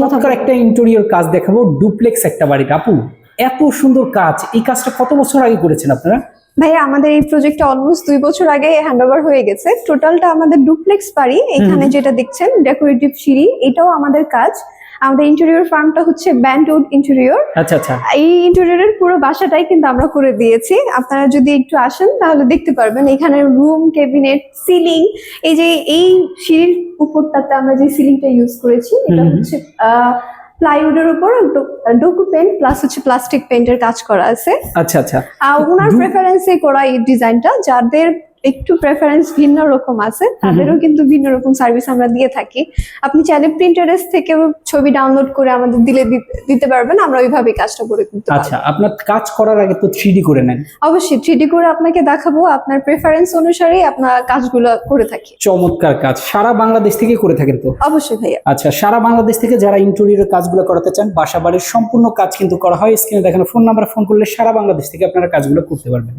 চমৎকার একটা ইন্টেরিয়র কাজ দেখাবো, ডুপ্লেক্স একটা বাড়ি। আপু, এত সুন্দর কাজ, এই কাজটা কত বছর আগে করেছেন আপনারা? ভাইয়া আমাদের এই প্রজেক্টটা অলমোস্ট 2 বছর আগে হ্যান্ডওভার হয়ে গেছে। টোটালটা আমাদের ডুপ্লেক্স বাড়ি। এখানে যেটা দেখছেন ডেকোরেটিভ সিঁড়ি, এটাও আমাদের কাজ। আমাদের ইন্টেরিয়র ফার্মটা হচ্ছে ব্যান্ডউড ইন্টেরিয়র। আচ্ছা আচ্ছা। এই ইন্টেরিয়রের পুরো বাসাটাই কিন্তু আমরা করে দিয়েছি। আপনারা যদি একটু আসেন তাহলে দেখতে পারবেন এখানে রুম, ক্যাবিনেট, সিলিং। এই যে এই সিঁড়ির উপরটাতে আমরা যে সিলিংটা ইউজ করেছি এটা হচ্ছে প্লাইউডের উপর ডোকু পেইন্ট প্লাস হচ্ছে প্লাস্টিক পেইন্টের কাজ করা আছে। আচ্ছা আচ্ছা। ওনার প্রেফারেন্সে করা এই ডিজাইনটা। যাদের একটু প্রেফারেন্স ভিন্ন রকম আছে তাদেরও কিন্তু ভিন্ন রকম সার্ভিস আমরা দিয়ে থাকি। আপনি চাইলে প্রিন্টারেস্ট থেকে ছবি ডাউনলোড করে আমাদের দিতে পারবেন, আমরা ওইভাবে কাজটা করে দিতে পারবো। আচ্ছা, আপনার কাজ করার আগে তো 3D করে নেন? অবশ্যই 3D করে আপনাকে দেখাবো, আপনার প্রেফারেন্স অনুসারে আপনার কাজগুলো করে থাকি। চমৎকার কাজ, সারা বাংলাদেশ থেকে করে থাকেন তো? অবশ্যই ভাইয়া। আচ্ছা, সারা বাংলাদেশ থেকে যারা ইন্টেরিয়রের কাজগুলো করাতে চান, বাসা বাড়ির সম্পূর্ণ কাজ কিন্তু করা হয়। স্ক্রিনে দেখানো ফোন নাম্বারে ফোন করলে সারা বাংলাদেশ থেকে আপনারা কাজগুলো করতে পারবেন।